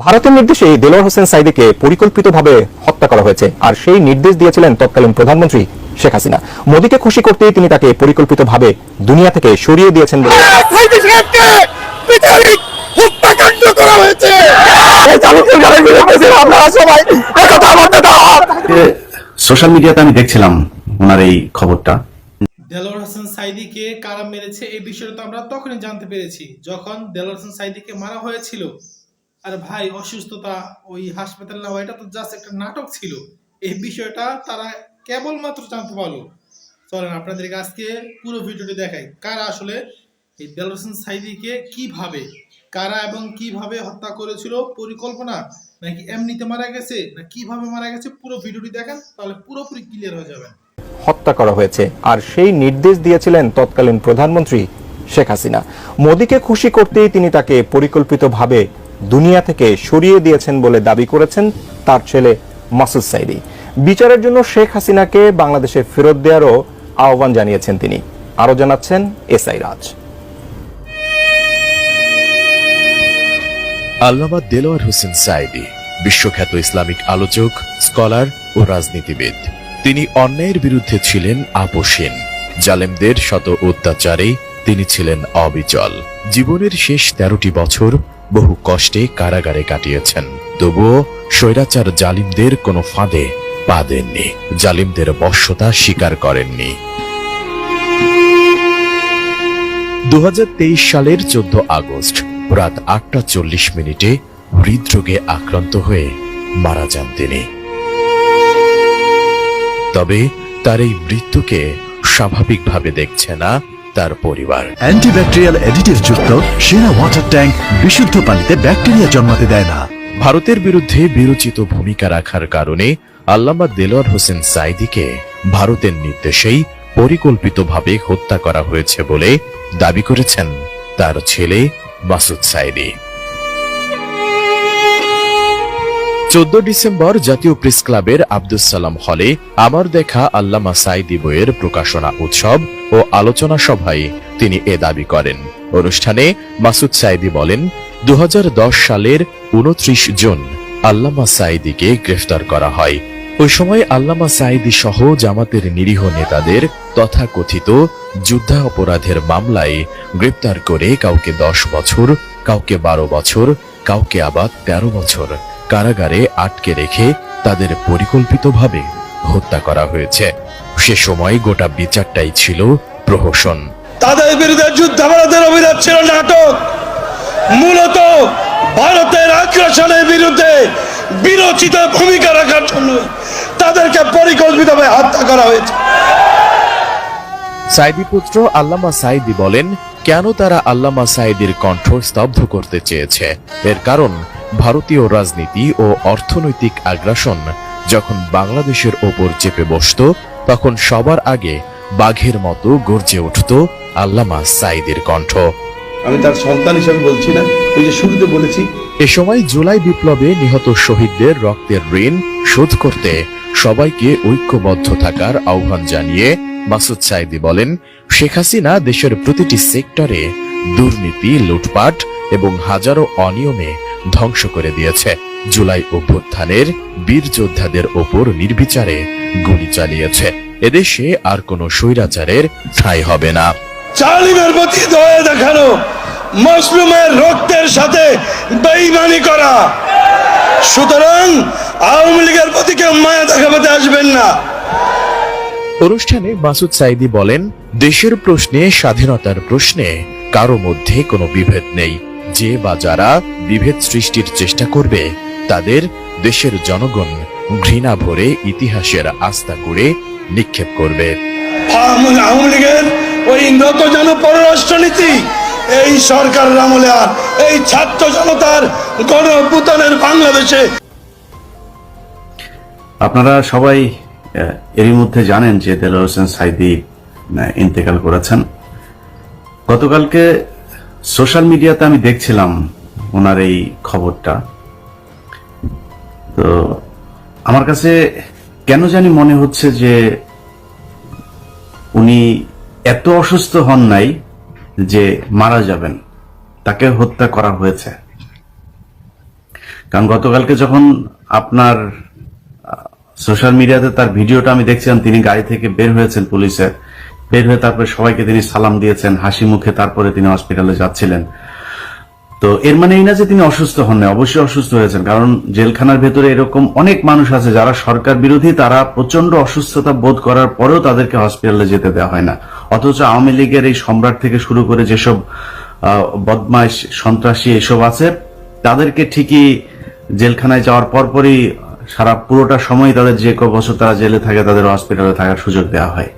ভারতের নির্দেশে দেলোয়ার হোসেন সাঈদীকে পরিকল্পিতভাবে হত্যা করা হয়েছে, আর সেই নির্দেশ দিয়েছিলেন তৎকালীন প্রধানমন্ত্রী শেখ হাসিনা। মোদীকে খুশি করতেই তিনি তাকে পরিকল্পিতভাবে দুনিয়া থেকে সরিয়ে দিয়েছেন বলে সোশ্যাল মিডিয়াতে আমি দেখছিলাম ওনার এই খবরটা। দেলোয়ার হোসেন সাঈদীকে কারা মেরেছে এই বিষয়টা তো আমরা তখনই জানতে পেরেছি যখন দেলোয়ার হোসেন সাঈদীকে মারা হয়েছিল। আর ভাই, অসুস্থতা, ওই হাসপাতাল নেওয়া, এটা তো জাস্ট একটা নাটক ছিল। এই বিষয়টা তারা কেবলমাত্র জানতে পারলো। চলেন আপনাদেরকে আজকে পুরো ভিডিওটি দেখাই, কারা আসলে এই দেলোয়ার হোসেন সাঈদীকে কিভাবে, কারা এবং কিভাবে হত্যা করেছিল, পরিকল্পনা নাকি এমনিতে মারা গেছে না কিভাবে মারা গেছে, পুরো ভিডিওটি দেখেন, তাহলে পুরোপুরি ক্লিয়ার হয়ে যাবেন। হত্যা করা হয়েছে, আর সেই নির্দেশ দিয়েছিলেন তৎকালীন প্রধানমন্ত্রী শেখ হাসিনা। মোদীকে খুশি করতেই তিনি তাকে পরিকল্পিতভাবে দুনিয়া থেকে সরিয়ে দিয়েছেন বলে দাবি করেছেন তার ছেলে মাসুদ সাঈদী। বিচারের জন্য শেখ হাসিনাকে বাংলাদেশে ফেরত দেওয়ারও আহ্বান জানিয়েছেন তিনি। আরো জানাচ্ছেন এসআই রাজ। আল্লামা দেলোয়ার হোসেন সাঈদী বিশ্বখ্যাত ইসলামিক আলোচক, স্কলার ও রাজনীতিবিদ। তিনি অন্যায়ের বিরুদ্ধে ছিলেন আপোষহীন। জালেমদের শত অত্যাচারে তিনি ছিলেন অবিচল। জীবনের শেষ 13টি বছর বহু কষ্টে কারাগারে কাটিয়েছেন। তবুও স্বৈরাচার জালিমদের কোনো ফাঁদে পা দেননি, জালিমদের বশ্যতা স্বীকার করেননি। 2023 সালের 14 আগস্ট রাত 8:40 হৃদরোগে আক্রান্ত হয়ে মারা যান তিনি। তবে তার এই মৃত্যুকে স্বাভাবিকভাবে দেখছে না তার পরিবার। অ্যান্টিব্যাকটেরিয়াল অ্যাডিটিভ যুক্ত সেরা ওয়াটার ট্যাঙ্ক বিশুদ্ধ পানিতে ব্যাকটেরিয়া জন্মাতে দেয় না। ভারতের বিরুদ্ধে বিরোচিত ভূমিকা রাখার কারণে আল্লামা দেলোয়ার হোসেন সাঈদীকে ভারতের নির্দেশেই পরিকল্পিতভাবে হত্যা করা হয়েছে বলে দাবি করেছেন তার ছেলে মাসুদ সাঈদী। 14 ডিসেম্বর জাতীয় প্রেস ক্লাবের আব্দুস সালাম হলে আমার দেখা আল্লামা সাঈদী বইয়ের প্রকাশনা উৎসব ও আলোচনা সভায় তিনি এ দাবি করেন। অনুষ্ঠানে মাসুদ সাঈদী বলেন, 2010 সালের 29 জুন আল্লামা সাঈদীকে গ্রেফতার করা হয়। ওই সময় আল্লামা সাঈদী সহ জামাতের নিরীহ নেতাদের তথাকথিত যুদ্ধাপরাধের মামলায় গ্রেপ্তার করে কাউকে 10 বছর, কাউকে 12 বছর, কাউকে আবার 13 বছর কারাগারে আটকে রেখে তাদের পরিকল্পিতভাবে হত্যা করা হয়েছে। সে সময় গোটা বিচারটাই ছিল প্রহসন। তাদের বিরুদ্ধে যুদ্ধাপরাধের অভিযোগ ছিল নাটক। মূলত ভারতের আগ্রাসনের বিরুদ্ধে বিরোচিত ভূমিকা রাখার জন্য তাদেরকে পরিকল্পিতভাবে হত্যা করা হয়েছে। সাঈদী পুত্র আল্লামা সাঈদী বলেন, কেন তারা আল্লামা সাঈদীর কণ্ঠ স্তব্ধ করতে চেয়েছে? এর কারণ ভারতীয় রাজনীতি ও অর্থনৈতিক আগ্রাসন যখন বাংলাদেশের ওপর চেপে বসত, তখন সবার আগে বাঘের মতো গর্জে উঠত আল্লামা সাঈদীর কণ্ঠ। আমি তার সন্তান হিসেবে বলছি না, ওই যে শুরুতে বলেছি। এ সময় জুলাই বিপ্লবে নিহত শহীদদের রক্তের ঋণ শোধ করতে সবাইকে ঐক্যবদ্ধ থাকার আহ্বান জানিয়ে মাসুদ সাঈদী বলেন, শেখ হাসিনা দেশের প্রতিটি সেক্টরে দুর্নীতি, লুটপাট এবং হাজারো অনিয়মে ধ্বংস করে দিয়েছে। জুলাই অভ্যুত্থানের বীর যোদ্ধাদের ওপর নির্বিচারে গুলি চালিয়েছে। এদেশে আর কোনো স্বৈরাচারের ঠাঁই হবে না। জালিমের প্রতি দয়া দেখানো, মজলুমের রক্তের সাথে বেঈমানি করা। সুতরাং আওয়ামী লীগের প্রতি কেউ মায়া দেখাতে আসবেন না। অনুষ্ঠানে মাসুদ সাঈদী বলেন, দেশের প্রশ্নে, স্বাধীনতার প্রশ্নে কারো মধ্যে কোনো বিভেদ নেই। যে বা যারা বিভেদ সৃষ্টির চেষ্টা করবে তাদের দেশের জনগণ ঘৃণা ভরে ইতিহাসের আস্থা করে নিক্ষেপ করবে। আওয়ামী লীগের ওই নতজন পররাষ্ট্রনীতি এই সরকারের আমলে আর এই ছাত্র জনতার গণ অভ্যুত্থানের বাংলাদেশে। আপনারা সবাই এরই মধ্যে জানেন যে দেলোয়ার হোসেন সাঈদী ইন্তেকাল করেছেন। গতকালকে সোশ্যাল মিডিয়াতে আমি দেখছিলাম ওনার এই খবরটা। তো আমার কাছে কেন জানি মনে হচ্ছে যে উনি এত অসুস্থ হন নাই যে মারা যাবেন, তাকে হত্যা করা হয়েছে। কারণ গতকালকে যখন আপনার সোশ্যাল মিডিয়াতে তার ভিডিওটা আমি দেখছিলাম, তিনি গাড়ি থেকে বের হয়েছেন, পুলিশের বের হয়ে তারপরে সবাইকে তিনি সালাম দিয়েছেন হাসি মুখে, তারপরে তিনি হসপিটালে যাচ্ছিলেন। তো এর মানে এই না যে তিনি অসুস্থ হন না, অবশ্যই অসুস্থ হয়েছেন, কারণ জেলখানার ভেতরে এরকম অনেক মানুষ আছে যারা সরকার বিরোধী, তারা প্রচন্ড অসুস্থতা বোধ করার পরেও তাদেরকে হসপিটালে যেতে দেওয়া হয় না। অথচ আওয়ামী লীগের এই সম্রাট থেকে শুরু করে যেসব বদমাইশ সন্ত্রাসী এসব আছে, তাদেরকে ঠিকই জেলখানায় যাওয়ার পরপরই সারা পুরোটা সময় তাদের যে ক বছর তারা জেলে থাকে তাদের হসপিটালে থাকার সুযোগ দেওয়া হয়।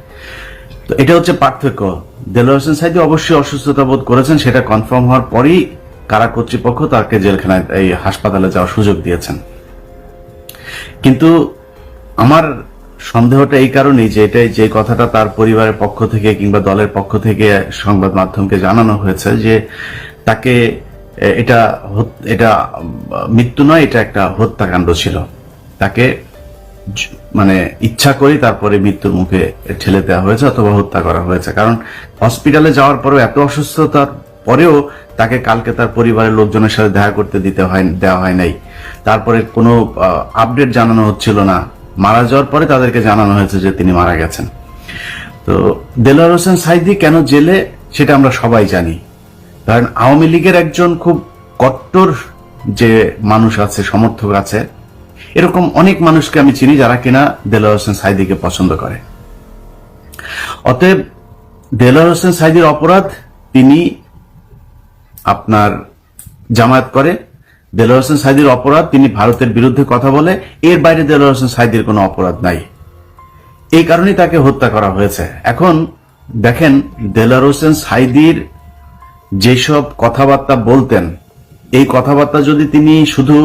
তো এটা হচ্ছে পার্থক্য। দেলোয়ার হোসেন সাঈদী অবশ্যই অসুস্থতা বোধ করেছেন, সেটা কনফার্ম হওয়ার পরই কারা কর্তৃপক্ষ তাকে জেলখানায় এই হাসপাতালে যাওয়ার সুযোগ দিয়েছেন। কিন্তু আমার সন্দেহটা এই কারণেই যে এটাই যে কথাটা তার পরিবারের পক্ষ থেকে কিংবা দলের পক্ষ থেকে সংবাদ মাধ্যমকে জানানো হয়েছে যে তাকে এটা এটা মৃত্যু নয়, এটা একটা হত্যাকাণ্ড ছিল, তাকে মানে ইচ্ছা করি তারপরে মৃত্যুর মুখে ঠেলে দেওয়া হয়েছে অথবা হত্যা করা হয়েছে। কারণ হসপিটালে যাওয়ার পরেও, এত অসুস্থতার পরেও তাকে কালকে তার পরিবারের লোকজনের সাথে দেখা করতে দেওয়া হয় নাই, তারপরে কোনো আপডেট জানানো হচ্ছিল না। মারা যাওয়ার পরে তাদেরকে জানানো হয়েছে যে তিনি মারা গেছেন। তো দেলোয়ার হোসেন সাঈদী কেন জেলে সেটা আমরা সবাই জানি, কারণ আওয়ামী লীগের একজন খুব কট্টর যে মানুষ আছে, সমর্থক আছে, এরকম অনেক মানুষকে আমি চিনি যারা কিনা দেলোয়ার হোসেন সাঈদীকে পছন্দ করে। অতএব দেলোয়ার হোসেন সাঈদীর অপরাধ, তিনি আপনার জামায়াত করে। দেলোয়ার হোসেন সাঈদীর অপরাধ তিনি ভারতের বিরুদ্ধে কথা বলে, এর বাইরে দেলোয়ার হোসেন সাঈদীর কোনো অপরাধ নাই। এই কারণেই তাকে হত্যা করা হয়েছে। এখন দেখেন, দেলোয়ার হোসেন সাঈদীর যেসব কথাবার্তা বলতেন, এই কথাবার্তা যদি তিনি শুধু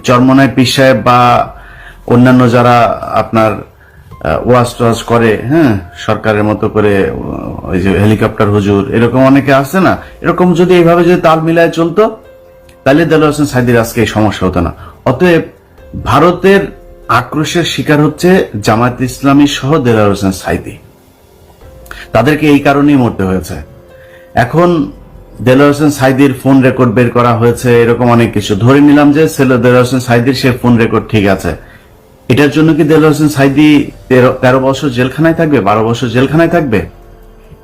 চরমনায় পীর সাহেব বা অন্যান্য যারা আপনার ওয়াজ টোয়াজ করে, হ্যাঁ, সরকারের মতো করে, ওই যে হেলিকপ্টার হুজুর এরকম অনেকে আছে না, এরকম যদি এইভাবে যদি তাল মিলায় চলতো তাহলে দেলোয়ার হোসেন সাঈদীর আজকে এই সমস্যা হতো না। অতএব ভারতের আক্রোশের শিকার হচ্ছে জামায়াত ইসলামী সহ দেলোয়ার হোসেন সাঈদী, তাদেরকে এই কারণেই মরতে হয়েছে। এখন দেলোয়ার হোসেন সাঈদীর ফোন রেকর্ড বের করা হয়েছে, এরকম অনেক কিছু। ধরে নিলাম যে দেলোয়ার হোসেন সাঈদীর সে ফোন রেকর্ড ঠিক আছে, এটার জন্য কি দেলোয়ার হোসেন সাঈদী 13 বছর জেলখানায় থাকবে, 12 বছর জেলখানায় থাকবে?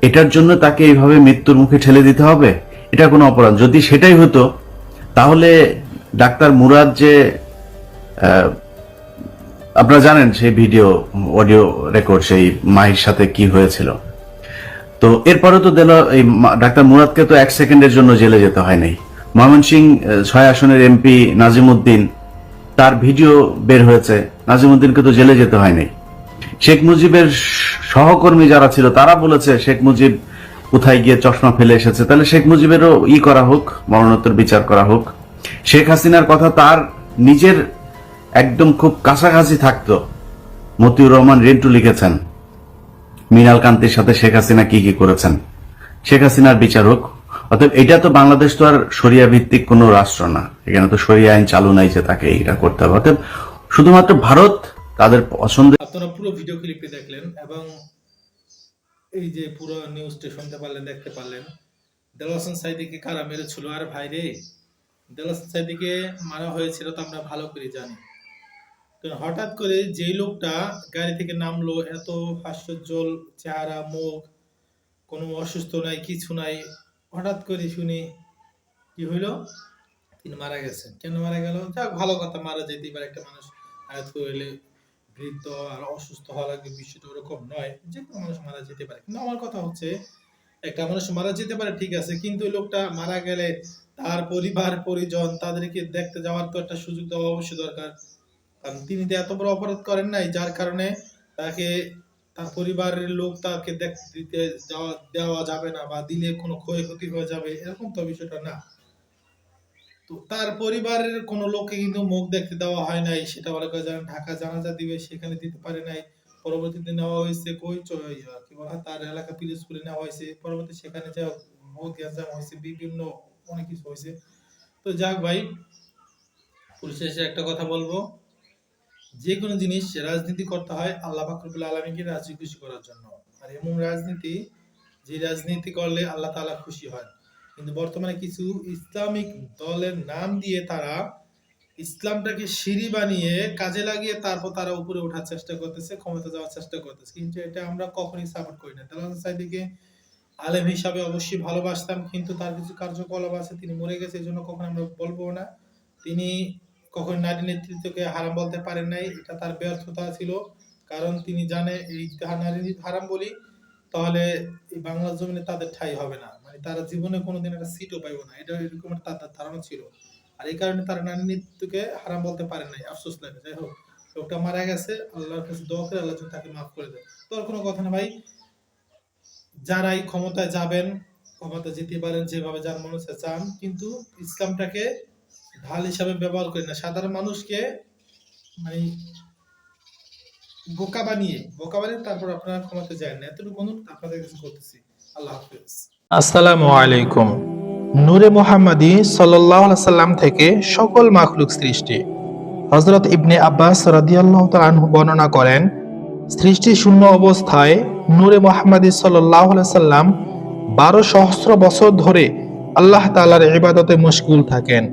এটার জন্য তাকে এইভাবে মৃত্যুর মুখে ঠেলে দিতে হবে? এটা কোনো অপরাধ? যদি সেটাই হতো তাহলে ডাক্তার মুরাদ যে আপনারা জানেন সেই ভিডিও অডিও রেকর্ড, সেই মায়ের সাথে কি হয়েছিল, তো এরপরে তো ডাক্তার মুরাদকে তো 1 সেকেন্ডের জন্য জেলে যেতে হয় নাই। ময়মনসিংহ 6 আসনের এমপি নাজিমউদ্দিন, তার ভিডিও বের হয়েছে, নাজিমউদ্দিনকে তো জেলে যেতে হয় নাই। শেখ মুজিবের সহকর্মী যারা ছিল তারা বলেছে শেখ মুজিব কোথায় গিয়ে চশমা ফেলে এসেছে, তাহলে শেখ মুজিবেরও করা হোক, মরণোত্তর বিচার করা হোক। শেখ হাসিনার কথা তার নিজের একদম খুব কাছাকাছি থাকতো মতিউর রহমান রিন্টু লিখেছেন মৃণাল কান্তির সাথে শেখ হাসিনা কি কি করেছেন, শেখ হাসিনার বিচার হোক। অতএব এটা তো বাংলাদেশ তো আর শরিয়া ভিত্তিক কোনো রাষ্ট্র না, এখানে তো শরিয়া আইন চালু নাই যে তাকে এটা করতে হবে। অতএব শুধুমাত্র ভারত তাদের পছন্দের। আপনারা পুরো ভিডিও ক্লিপটি দেখলেন এবং এই যে পুরো নিউজটি শুনতে পারলেন, দেখতে পারলেন দেলোয়ার হোসেন সাঈদীকে কারা মেরেছিল। আর ভাই রে, দেলোয়ার হোসেন সাঈদীকে মারা হয়েছিল তো আমরা ভালো করে জানি। হঠাৎ করে যেই লোকটা গাড়ি থেকে নামলো, এত হাস্যোজ্জ্বল চেহারা, মুখ, কোনো অসুস্থ নাই, কিছু নাই, হঠাৎ করে শুনি কি হইলো, তিনি মারা গেছেন। কেন মারা গেল? যাক, ভালো কথা, মারা যেতেই পারে, একটা মানুষ আয়াত করলে বৃদ্ধ আর অসুস্থ হওয়া লাগবে, বিষয়টা ওরকম নয়, যে কোনো মানুষ মারা যেতে পারে। কিন্তু আমার কথা হচ্ছে, একটা মানুষ মারা যেতে পারে ঠিক আছে, কিন্তু ওই লোকটা মারা গেলে তার পরিবার পরিজন তাদেরকে দেখতে যাওয়ার তো একটা সুযোগ দেওয়া অবশ্যই দরকার। কারণ তিনি তো এত বড় অপরাধ করেন নাই যার কারণে তাকে তার পরিবারের লোক তাকে দিতে দেওয়া যাবে না, বা দিলে কোনো ক্ষয়ক্ষতি হয়ে যাবে, এরকম তো বিষয়টা না। তো তার পরিবারের কোনো লোককে কিন্তু মুখ দেখতে দেওয়া হয় নাই, সেটা বলে ঢাকা জানাজা দিবে সেখানে দিতে পারে নাই। পরবর্তীতে নেওয়া হয়েছে কি বলা, তার এলাকা পিরোজপুরে নেওয়া হয়েছে, পরবর্তী সেখানে যা বহুত গ্যাঞ্জাম হয়েছে, বিভিন্ন অনেক কিছু হয়েছে। তো যাক ভাই, পরিশেষে একটা কথা বলবো, যে কোনো জিনিস রাজনীতি করতে হয় আল্লাহ পাক রব্বুল আলামিনকে রাজি খুশি করার জন্য। আর এমন রাজনীতি, যে রাজনীতি করলে আল্লাহ তাআলা খুশি হয়। কিন্তু বর্তমানে কিছু ইসলামিক দলের নাম দিয়ে তারা ইসলামটাকে সিঁড়ি বানিয়ে কাজে লাগিয়ে তারপর তারা উপরে ওঠার চেষ্টা করতেছে, ক্ষমতা যাওয়ার চেষ্টা করতেছে, কিন্তু এটা আমরা কখনোই সাপোর্ট করি না। দেলোয়ার হোসেন সাঈদীকে আলেম হিসাবে অবশ্যই ভালোবাসতাম, কিন্তু তার কিছু কার্যকলাপ আছে, তিনি মরে গেছে, এই জন্য কখনো আমরা বলবো না। তিনি কখনো নারী নেতৃত্বকে হারাম বলতে পারেন নাই, এটা তার ব্যর্থতা ছিল। কারণ তিনি জানে এই নারী হারাম বলি তাহলে এই বাংলার জমিনে তাদের ঠাঁই হবে না, মানে তারা জীবনে কোনোদিন একটা সিটও পাইব না, এটা এরকম তার ধারণা ছিল। আর এই কারণে তারা নারী নেতৃত্বকে হারাম বলতে পারেন নাই, আফসোস লাগে। যাই হোক, লোকটা মারা গেছে, আল্লাহর কাছে দোয়া করে আল্লাহ যেন তাকে মাফ করে দেয়। তোর কোনো কথা না ভাই, যারাই ক্ষমতায় যাবেন, ক্ষমতা যেতে পারেন যেভাবে যার মনে হচ্ছে চান, কিন্তু ইসলামটাকে ঢাল হিসাবে ব্যবহার করেন না, সাধারণ মানুষকে মানে বোকা বানিয়ে তারপর আপনারা ক্ষমতা যায় না, এতটুকু অনুরোধ আপনাদের কাছে করতেছি। আল্লাহ হাফেজ। আসসালামু আলাইকুম। নূরে মুহাম্মাদি সাল্লাল্লাহু আলাইহি সাল্লাম থেকে সকল মাখলুক সৃষ্টি। হযরত ইবনে আব্বাস রাদিয়াল্লাহু তাআলা আনহু বর্ণনা করেন, সৃষ্টি শূন্য অবস্থায় নূরে মুহাম্মাদি সাল্লাল্লাহু আলাইহি সাল্লাম 12 সহস্র বছর ধরে আল্লাহ তাআলার ইবাদতে মশগুল থাকেন।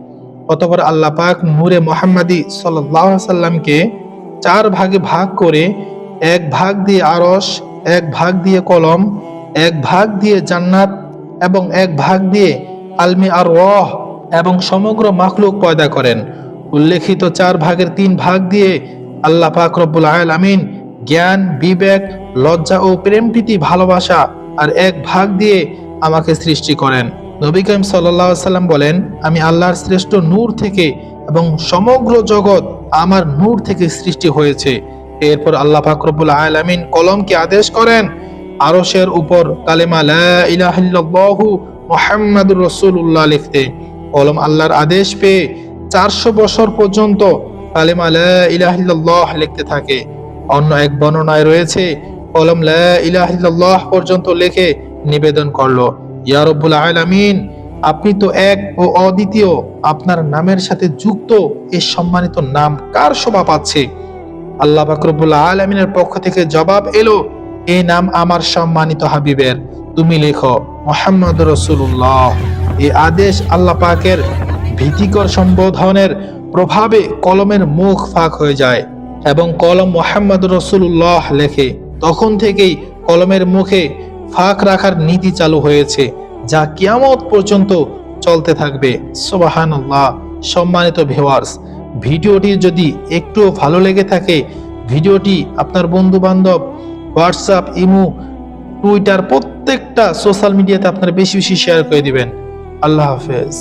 অতঃপর আল্লাহ পাক নূরে মুহাম্মাদি সাল্লাল্লাহু আলাইহি সাল্লামকে 4 ভাগে ভাগ করে, 1 ভাগ দিয়ে আরশ, 1 ভাগ দিয়ে কলম, 1 ভাগ দিয়ে জান্নাত এবং 1 ভাগ দিয়ে আলমি আর রহ এবং সমগ্র মাখলুক পয়দা করেন। উল্লেখিত 4 ভাগের 3 ভাগ দিয়ে আল্লাহ পাক রব্বুল আলামিন জ্ঞান, বিবেক, লজ্জা ও প্রেম প্রীতি ভালোবাসা আর 1 ভাগ দিয়ে আমাকে সৃষ্টি করেন। নবী করিম সাল্লাল্লাহু আলাইহি সাল্লাম বলেন, আমি আল্লাহর শ্রেষ্ঠ নূর থেকে এবং সমগ্র জগৎ আমার নূর থেকে সৃষ্টি হয়েছে। এরপর আল্লাহ পাক রব্বুল আলামিন কলমকে আদেশ করেন আরশের উপর কালেমা লা ইলাহা ইল্লাল্লাহু মুহাম্মাদুর রাসূলুল্লাহ লিখতে। কলম আল্লাহর আদেশ পেয়ে 400 বছর পর্যন্ত কালেমা লা ইলাহা ইল্লাল্লাহ লিখতে থাকে। অন্য এক বর্ণনায় রয়েছে, কলম লা ইলাহা ইল্লাল্লাহ পর্যন্ত লিখে নিবেদন করলো, ইয়া রব্বুল আলামিন, আপনি তো এক ও অদ্বিতীয়, আপনার নামের সাথে যুক্ত এই সম্মানিত নাম কার শোভা পাচ্ছে? আল্লাহ পাক রব্বুল আলামিনের পক্ষ থেকে জবাব এলো, এই নাম আমার সম্মানিত হাবিবের, তুমি লেখো মুহাম্মাদুর রাসূলুল্লাহ। এই আদেশ আল্লাহ পাকের ভীতিকর সম্বোধনের প্রভাবে কলমের মুখ ফাঁক হয়ে যায় এবং কলম মুহাম্মাদুর রাসূলুল্লাহ লেখে। তখন থেকেই কলমের মুখে ফাঁক রাখার নীতি চালু হয়েছে, যা কিয়ামত পর্যন্ত চলতে থাকবে। সুবহানাল্লাহ। সম্মানিত ভিউয়ার্স, ভিডিওটি যদি একটু ভালো লেগে থাকে, ভিডিওটি আপনার বন্ধু বান্ধব, হোয়াটসঅ্যাপ, ইমো, টুইটার প্রত্যেকটা সোশ্যাল মিডিয়াতে আপনারা বেশি বেশি শেয়ার করে দিবেন। আল্লাহ হাফেজ।